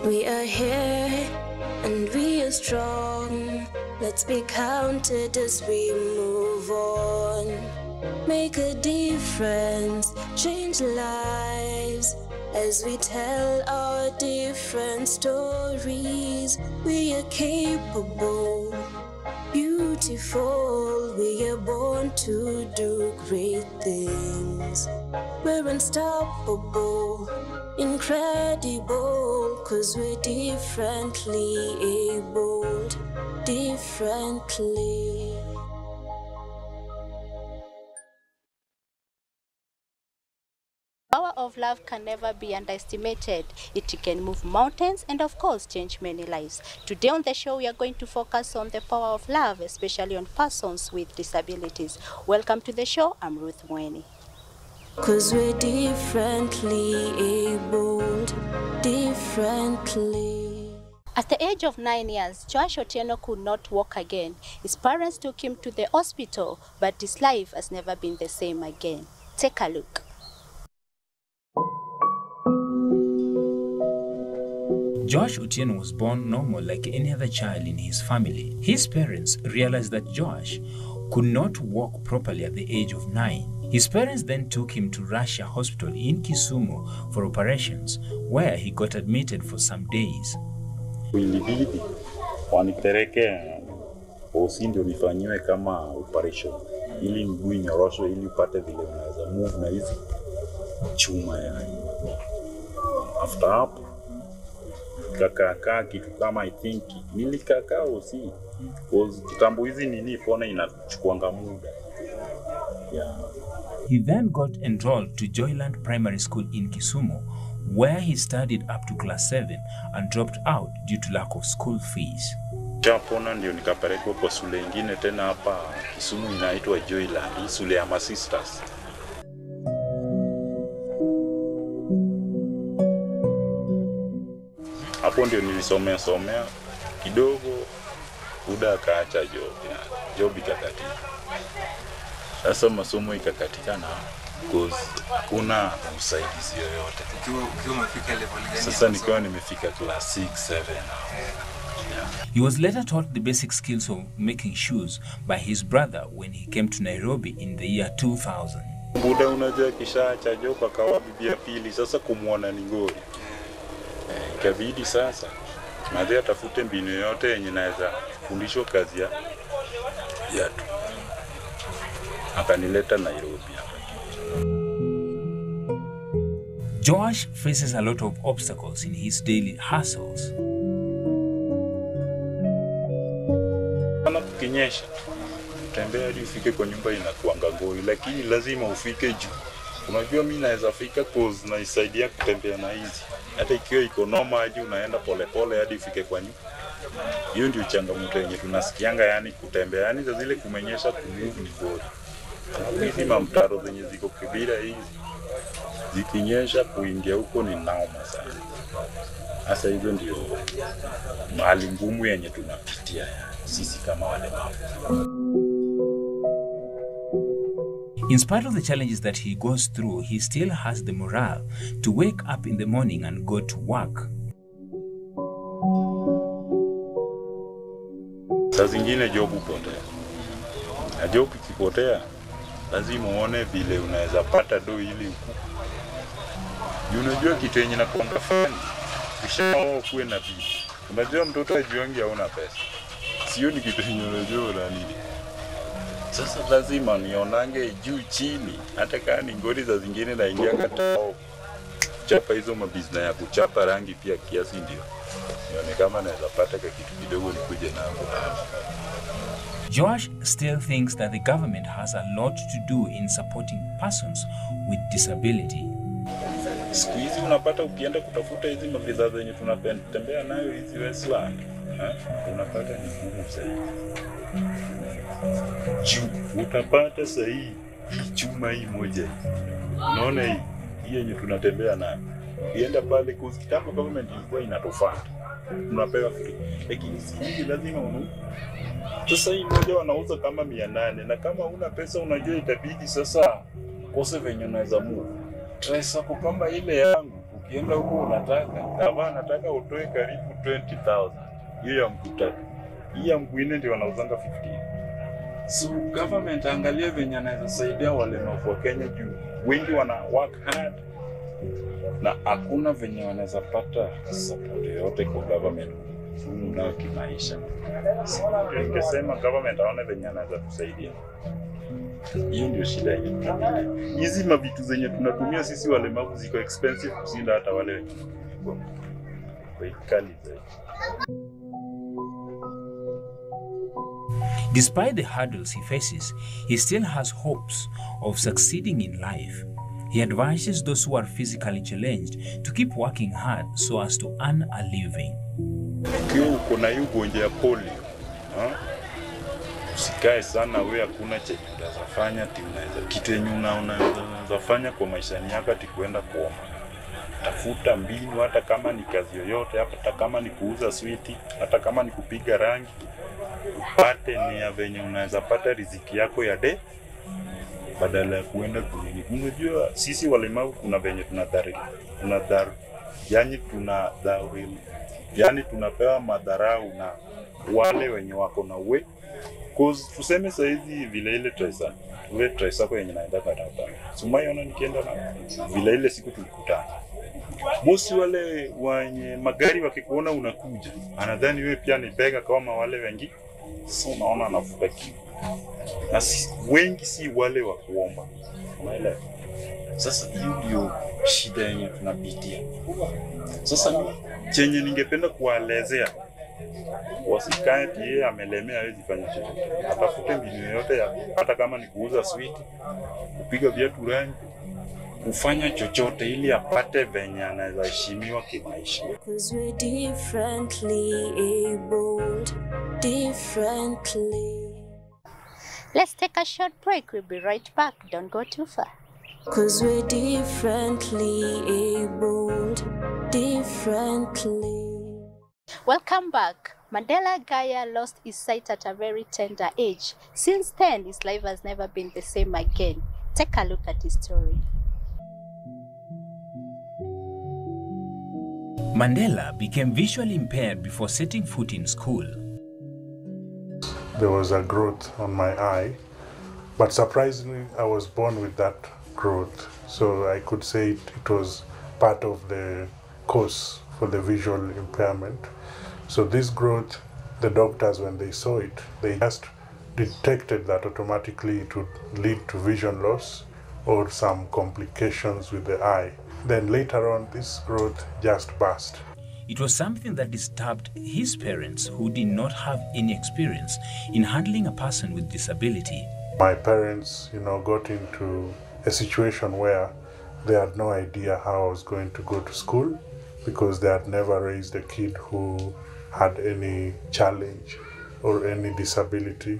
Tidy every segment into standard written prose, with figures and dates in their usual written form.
We are here and we are strong. Let's be counted as we move on. Make a difference, change lives as we tell our different stories. We are capable, beautiful. We are born to do great things. We're unstoppable, incredible, 'cause we're differently abled, differently. Power of love can never be underestimated. It can move mountains and of course change many lives. Today on the show we are going to focus on the power of love, especially on persons with disabilities. Welcome to the show. I'm Ruth Mweni. 'Cause we're differently abled, differently. At the age of 9 years, Josh Otieno could not walk again. His parents took him to the hospital, but his life has never been the same again. Take a look. Josh Otieno was born normal like any other child in his family. His parents realized that Josh could not walk properly at the age of 9. His parents then took him to Russia Hospital in Kisumu for operations, where he got admitted for some days. Ilibidi wanipeleke hosi ndio nifanyiwe kama operation ili mguu inyoroshwe ili upate vile unaweza move na hizi chuma yani. After hapo kaka kitu kama I think nilikakaa hosi cause kitambo hizi nini pona inachukuanga muda. Yeah. He then got enrolled to Joyland Primary School in Kisumu, where he studied up to class 7 and dropped out due to lack of school fees. Japona ndio nikapelekwa kwa shule nyingine tena hapa Kisumu inaitwa Joyland, shule ya ma sisters. Hapo ndio nilisomea kidogo, muda akaacha job ikakatika. Sasa masomo ikakatika na because kuna usaidizi yoyote. Ukiwa umefika level gani? Sasa nikiwa nimefika class 6, 7. He was later taught the basic skills of making shoes by his brother when he came to Nairobi in the year 2000. Muda unajua kishaacha job akawa bibi ya pili, sasa kumuona ni ngori. Ikabidi sasa madhe atafute mbinu yote yenye naweza fundishwa kazi ya tu. Akanileta Nairobi. Josh faces a lot of obstacles in his daily hustles. Kinyesha tembea hadi ufike kwa nyumba inakuanga ngori, lakini lazima ufike juu. Unajua mimi naweza fika cause naisaidia kutembea na hizi. Hata ikiwa iko noma hadi unaenda pole hadi ufike kwa nyumba. Hiyo ndio changamoto yenye tunasikianga yani kutembea yani za zile kumenyesha kumove ni ngori. Hizi mamtaro zenye ziko kibira hizi zikinyesha kuingia huko ni naoma sana. Hasa hizo ndio mahali ngumu yenye tunapitia sisi kama walemavu. In spite of the challenges that he goes through, he still has the morale to wake up in the morning and go to work. Saa zingine job upotea. Na job ikipotea lazima uone vile unaweza pata do ili huko. Unajua kitu yenye nakuanga fani. Kisha kuwe na bibi. Unajua mtoto ajiongea hauna pesa. Sio ni kitu yenye unajua nini. Sasa lazima nionange juu chini, hata kama ni ngori za zingine na ingia katao. Chapa hizo mabusiness ya kuchapa rangi pia kiasi ndio. Nione kama naweza pata kitu kidogo nikuje nangu. Josh still thinks that the government has a lot to do in supporting persons with disability. Siku hizi unapata ukienda kutafuta hizi mabidhaa zenye tunatembea nayo hizi Westland, unapata ni ngumu sana. Utapata sahi chuma hii moja. Unaona hii yenye tunatembea nayo. Ukienda pale kuzikitapa government ilikuwa inatofauti. Unapewa free. Lakini sisi lazima sasa hii moja wanauza kama 800 na kama una pesa unajua itabidi sasa kose venye unaweza move. Stress yako kama ile yangu Ukienda huko unataka, kama anataka utoe karibu 20,000. Hiyo ya mguu tatu. Hii ya mguu nne ndio wanauzanga 15. So government angalia venye anaweza saidia walemavu wa Kenya juu wengi wana work hard na hakuna venye wanaweza pata support yoyote kwa government na kimaisha. Ningesema government aone venye anaweza tusaidia. Hiyo ndio shida yetu. Hizi mavitu zenye tunatumia sisi walemavu ziko expensive kushinda hata wale wenye kwa ikali zaidi. Despite the hurdles he faces, he still has hopes of succeeding in life. He advises those who are physically challenged to keep working hard so as to earn a living. Ukiwa uko na hiyo ugonjwa ya polio, usikae sana wewe, hakuna chenye utafanya kitu yenye unaweza fanya kwa maisha yako ati kwenda kuomba. Tafuta mbinu, hata kama ni kazi yoyote, hata kama ni kuuza switi, hata kama ni kupiga rangi, upate nia venye unaweza pata riziki yako ya badala ya kuenda kunini. Unajua sisi walemavu kuna venye yani tunapewa madharau na wale wenye wako na uwe. Cause tuseme saizi vile ile Traisa kwa yenye naenda barabara. Sumayona nikienda na vile ile siku tulikutana. Bosi wale wenye magari wakikuona unakuja, anadhani wewe pia ni bega kama wale wengi. So unaona anavuta kitu. Na wengi si wale wa kuomba. Unaelewa? Sasa hiyo ndio shida yenye tunapitia. Sasa chenye ningependa kuwaelezea, wasikae pia amelemea hawezi fanya chochote. Atafute mbinu yoyote ya hata kama ni kuuza switi, kupiga viatu rangi, kufanya chochote ili apate venye anaweza heshimiwa kimaisha. Cause we're differently abled, differently. Let's take a short break. We'll be right back. Don't go too far. Cause we're differently abled, differently. Welcome back. Mandela Gaya lost his sight at a very tender age. Since then, his life has never been the same again. Take a look at his story. Mandela became visually impaired before setting foot in school. There was a growth on my eye, but surprisingly, I was born with that growth. So I could say it was part of the course for the visual impairment. So this growth, the doctors, when they saw it, they just detected that automatically it would lead to vision loss or some complications with the eye. Then later on, this growth just burst. It was something that disturbed his parents, who did not have any experience in handling a person with disability. My parents, got into a situation where they had no idea how I was going to go to school because they had never raised a kid who had any challenge or any disability.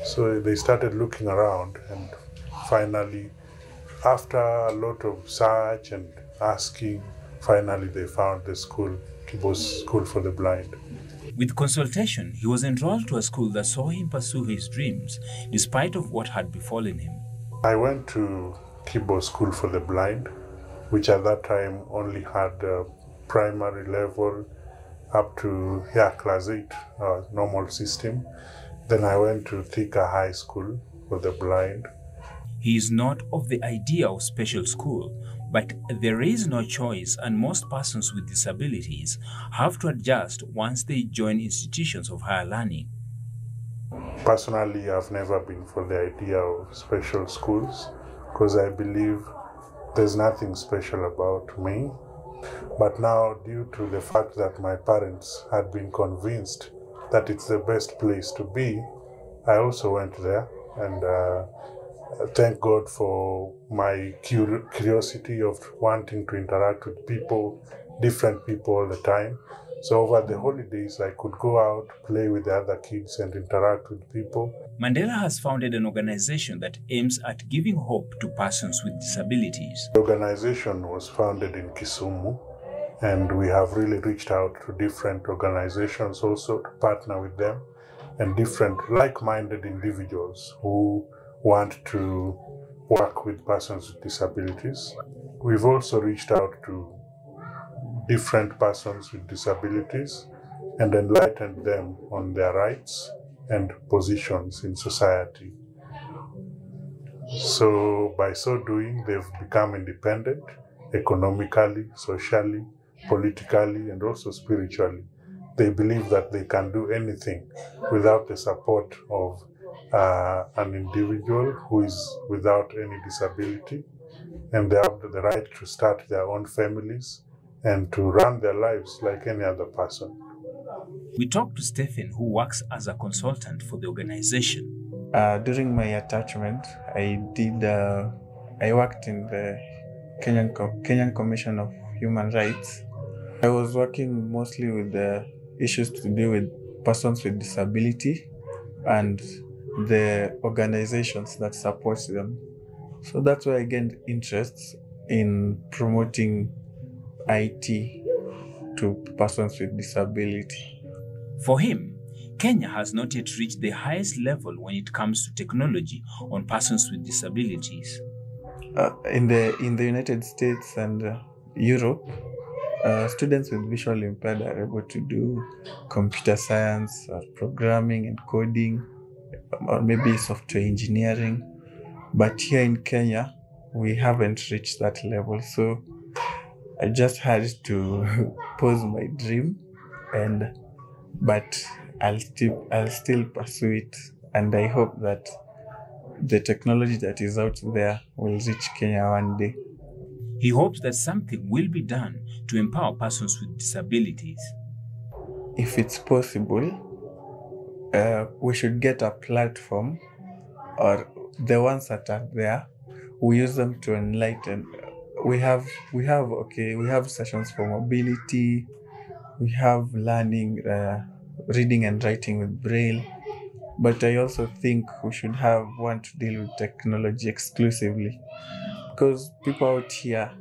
So they started looking around, and finally, after a lot of search and asking, finally they found the school, Kibo's School for the Blind. With consultation, he was enrolled to a school that saw him pursue his dreams despite of what had befallen him. I went to Kibo School for the Blind, which at that time only had primary level up to class 8, normal system. Then I went to Thika High School for the Blind. He is not of the idea of special school, but there is no choice, and most persons with disabilities have to adjust once they join institutions of higher learning. Personally, I've never been for the idea of special schools because I believe there's nothing special about me. But now, due to the fact that my parents had been convinced that it's the best place to be, I also went there, and thank God for my curiosity of wanting to interact with people, different people all the time. So over the holidays, I could go out, play with the other kids and interact with people. Mandela has founded an organization that aims at giving hope to persons with disabilities. The organization was founded in Kisumu, and we have really reached out to different organizations also to partner with them, and different like-minded individuals who want to work with persons with disabilities. We've also reached out to different persons with disabilities and enlightened them on their rights and positions in society. So by so doing, they've become independent economically, socially, politically, and also spiritually. They believe that they can do anything without the support of an individual who is without any disability, and they have the right to start their own families and to run their lives like any other person. We talked to Stephen, who works as a consultant for the organization. During my attachment, I worked in the Kenyan Commission of Human Rights. I was working mostly with the issues to do with persons with disability and the organizations that support them. So that's why I gained interest in promoting IT to persons with disability. For him, Kenya has not yet reached the highest level when it comes to technology on persons with disabilities. In the United States and Europe, students with visually impaired are able to do computer science or programming and coding, or maybe software engineering. But here in Kenya, we haven't reached that level. So I just had to pause my dream, but I'll still pursue it, and I hope that the technology that is out there will reach Kenya one day. He hopes that something will be done to empower persons with disabilities. If it's possible, we should get a platform, or the ones that are there, we use them to enlighten. We have sessions for mobility. We have learning, reading and writing with Braille. But I also think we should have one to deal with technology exclusively, because people out here,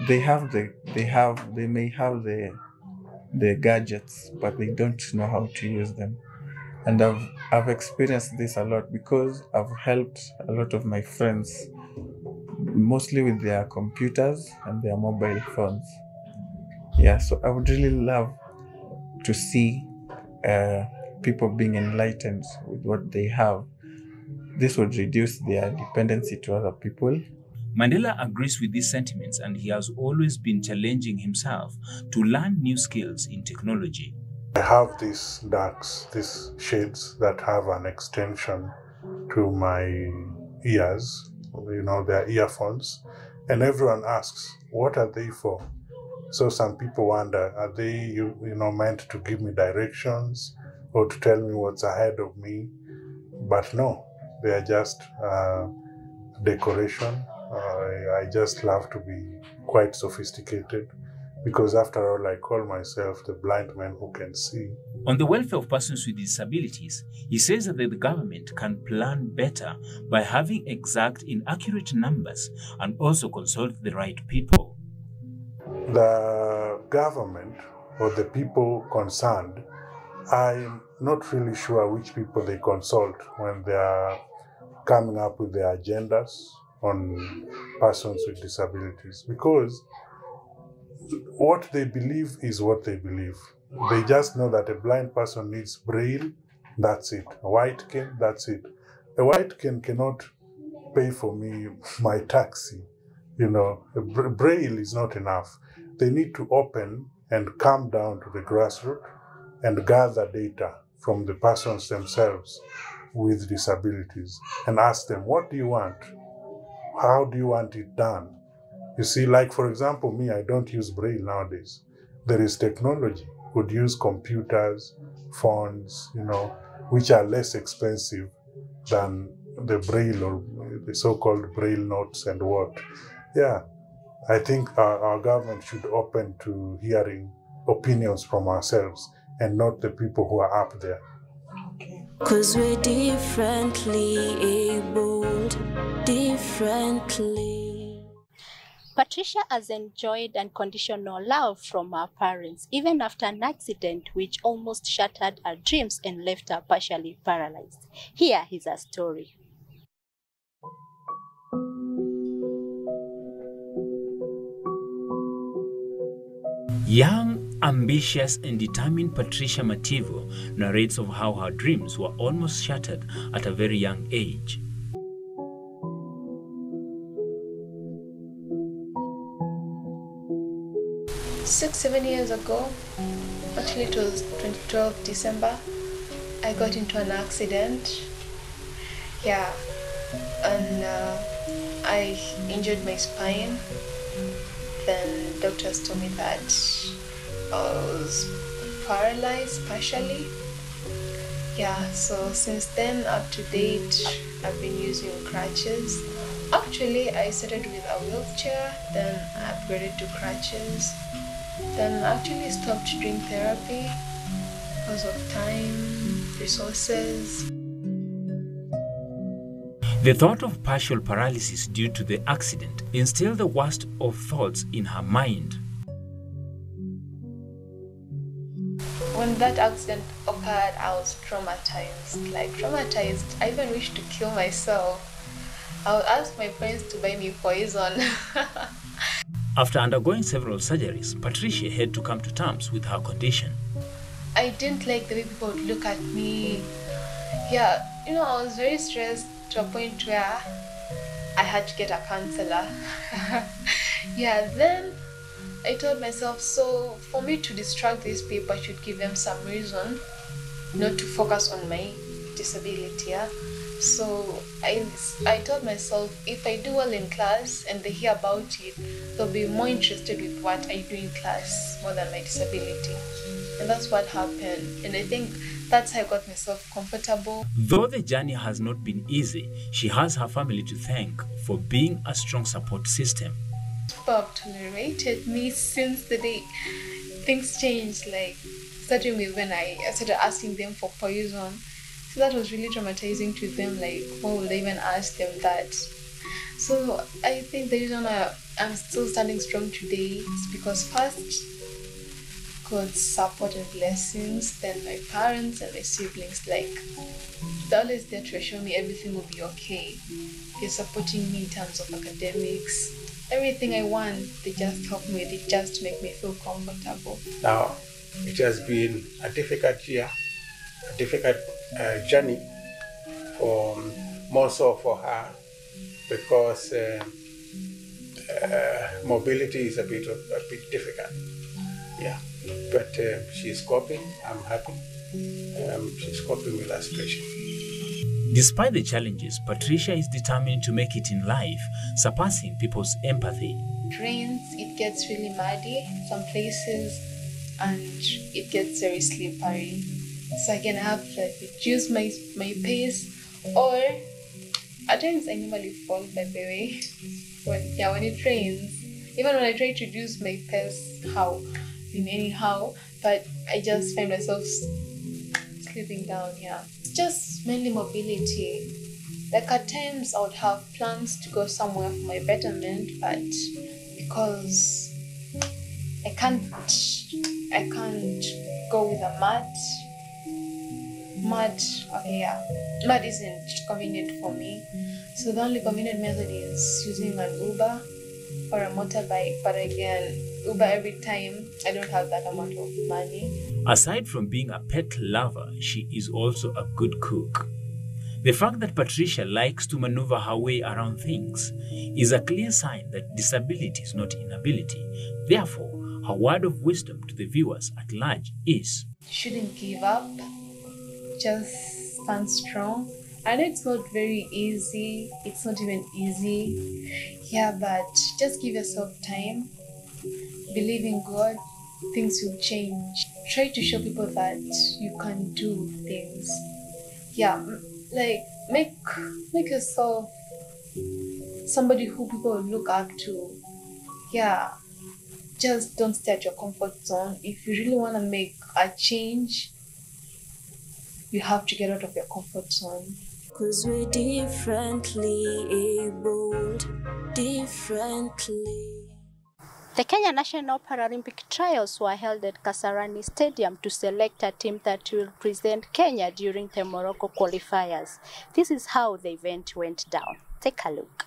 they may have the gadgets, but they don't know how to use them. And I've experienced this a lot, because I've helped a lot of my friends, mostly with their computers and their mobile phones. Yeah, so I would really love to see people being enlightened with what they have. This would reduce their dependency to other people. Mandela agrees with these sentiments, and he has always been challenging himself to learn new skills in technology. I have these ducts, these shades that have an extension to my ears, they're earphones, and everyone asks, what are they for? So some people wonder, are they meant to give me directions or to tell me what's ahead of me? But no, they are just decoration. I just love to be quite sophisticated, because after all, I call myself the blind man who can see. On the welfare of persons with disabilities, he says that the government can plan better by having exact, inaccurate numbers and also consult the right people. The government or the people concerned, I'm not really sure which people they consult when they are coming up with their agendas on persons with disabilities, because what they believe is what they believe. They just know that a blind person needs Braille, that's it. A white cane, that's it. A white cane cannot pay for me my taxi. Braille is not enough. They need to open and come down to the grassroots and gather data from the persons themselves with disabilities and ask them, what do you want? How do you want it done? You see, like for example, me, I don't use Braille nowadays. There is technology. Would use computers, phones, which are less expensive than the Braille or the so-called Braille notes and what. Yeah, I think our government should open to hearing opinions from ourselves and not the people who are up there. 'Cause we're differently abled, differently. Patricia has enjoyed unconditional love from her parents, even after an accident which almost shattered her dreams and left her partially paralyzed. Here is her story. Young, ambitious, and determined Patricia Mativo narrates of how her dreams were almost shattered at a very young age. Six, 7 years ago, actually it was 2012 December, I got into an accident. Yeah, and I injured my spine. Then doctors told me that I was paralyzed partially. Yeah, so since then up to date, I've been using crutches. Actually, I started with a wheelchair, then I upgraded to crutches. Then I actually stopped doing therapy because of time, resources. The thought of partial paralysis due to the accident instilled the worst of thoughts in her mind. When that accident occurred, I was traumatized. I even wished to kill myself. I would ask my friends to buy me poison. After undergoing several surgeries, Patricia had to come to terms with her condition. I didn't like the way people would look at me. Yeah, I was very stressed to a point where I had to get a counselor. Yeah, then I told myself, so for me to distract these people, I should give them some reason not to focus on my disability. Yeah? So I told myself, if I do well in class and they hear about it, they'll be more interested with what I do in class more than my disability. And that's what happened. And I think that's how I got myself comfortable. Though the journey has not been easy, she has her family to thank for being a strong support system. People have tolerated me since the day things changed, like starting with when I started asking them for poison. So that was really traumatizing to them, like why would I even ask them that? So I think the reason I'm still standing strong today is because first, God's support and blessings, then my parents and my siblings, like they're always there to assure me everything will be okay. They're supporting me in terms of academics. Everything I want, they just help me with it, just to make me feel comfortable. Now, it has been a difficult year, a difficult journey, more so for her, because mobility is a bit difficult. Yeah, but she's coping. I'm happy. She's coping with her situation. Despite the challenges, Patricia is determined to make it in life, surpassing people's empathy. It rains, it gets really muddy some places, and it gets very slippery. So again, I have to reduce my pace, or at times I normally fall, by the way. When it rains, even when I try to reduce my pace, anyhow, but I just find myself slipping down. Yeah, it's just mainly mobility. Like at times I would have plans to go somewhere for my betterment, but because I can't go with a mat. Mud isn't convenient for me. So the only convenient method is using an Uber or a motorbike. But again, Uber every time, I don't have that amount of money. Aside from being a pet lover, she is also a good cook. The fact that Patricia likes to maneuver her way around things is a clear sign that disability is not inability. Therefore, her word of wisdom to the viewers at large is: shouldn't give up. Just stand strong. I know it's not very easy. It's not even easy. Yeah, but just give yourself time. Believe in God. Things will change. Try to show people that you can do things. Yeah, like make yourself somebody who people will look up to. Yeah, just don't stay at your comfort zone. If you really want to make a change, you have to get out of your comfort zone. 'Cause we're differently abled, differently. The Kenya National Paralympic Trials were held at Kasarani Stadium to select a team that will represent Kenya during the Morocco qualifiers. This is how the event went down. Take a look.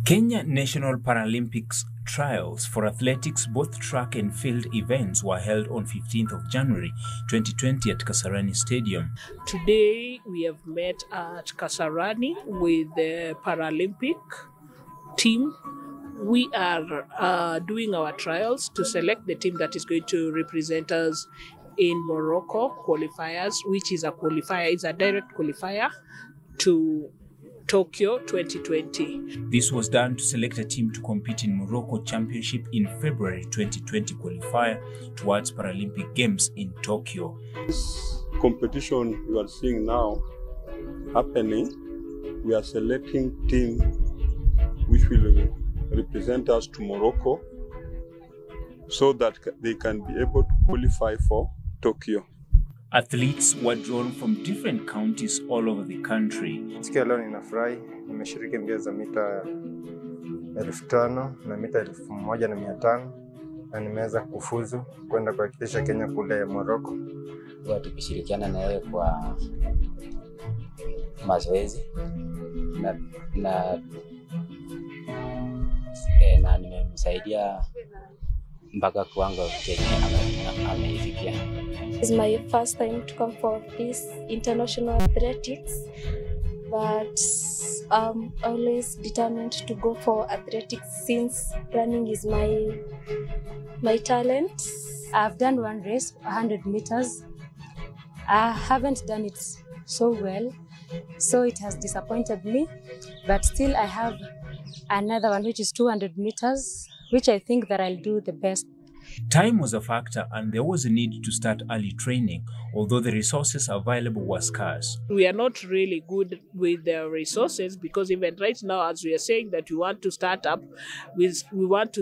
Kenya National Paralympics trials for athletics, both track and field events, were held on 15th of January 2020 at Kasarani Stadium. Today we have met at Kasarani with the Paralympic team. We are doing our trials to select the team that is going to represent us in Morocco qualifiers, which is a qualifier, it's a direct qualifier to Tokyo 2020. This was done to select a team to compete in Morocco Championship in February 2020 qualifier towards Paralympic Games in Tokyo. This competition you are seeing now happening, we are selecting team which will represent us to Morocco so that they can be able to qualify for Tokyo. Athletes were drawn from different counties all over the country. Siku ya leo ninafurahi, nimeshiriki mbio za mita 5,000 na mita 1,500 na nimeweza kufuzu kwenda kuwakilisha Kenya kule Morocco. Tukishirikiana na yeye kwa mazoezi na nimemsaidia mpaka kiwango Kenya ameifikia. It's my first time to come for this international athletics, but I'm always determined to go for athletics since running is my talent. I've done one race, 100 meters. I haven't done it so well, so it has disappointed me, but still I have another one which is 200 meters, which I think that I'll do the best. Time was a factor and there was a need to start early training, although the resources available were scarce. We are not really good with the resources because even right now, as we are saying that we want to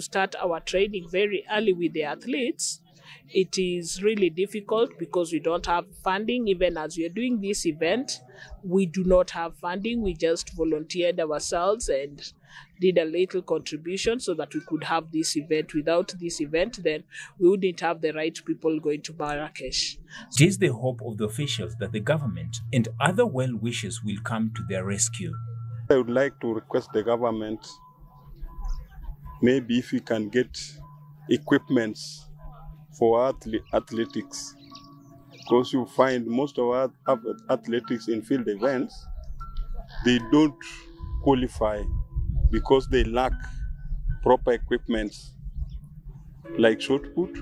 start our training very early with the athletes. It is really difficult because we don't have funding. Even as we are doing this event, we do not have funding. We just volunteered ourselves and did a little contribution so that we could have this event. Without this event, then we wouldn't have the right people going to Marrakesh. It is the hope of the officials that the government and other well-wishers will come to their rescue. I would like to request the government, maybe if we can get equipments for athletics, because you find most of our athletics in field events, they don't qualify because they lack proper equipment like shot put.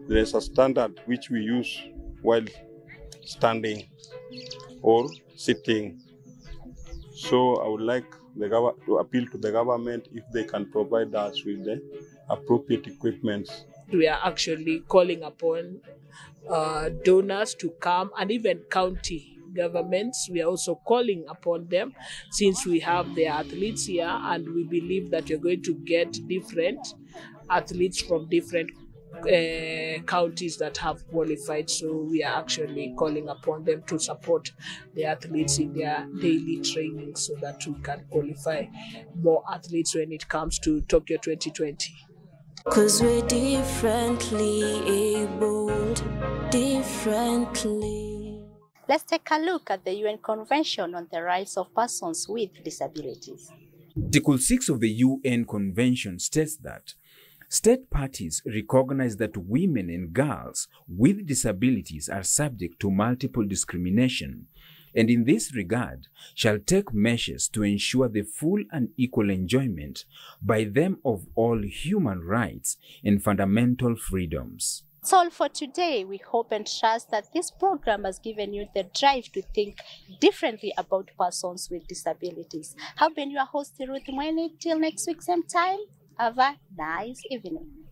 There's a standard which we use while standing or sitting. So I would like to appeal to the government if they can provide us with the appropriate equipment. We are actually calling upon donors to come, and even county governments, we are also calling upon them since we have the athletes here and we believe that you're going to get different athletes from different counties that have qualified. So we are actually calling upon them to support the athletes in their daily training so that we can qualify more athletes when it comes to Tokyo 2020. 'Cause we're differently abled, differently. Let's take a look at the UN Convention on the Rights of Persons with Disabilities. Article 6 of the UN Convention states that state parties recognize that women and girls with disabilities are subject to multiple discrimination, and in this regard shall take measures to ensure the full and equal enjoyment by them of all human rights and fundamental freedoms. That's all for today. We hope and trust that this program has given you the drive to think differently about persons with disabilities. I've been your host, Ruth Mweni. Till next week, same time, have a nice evening.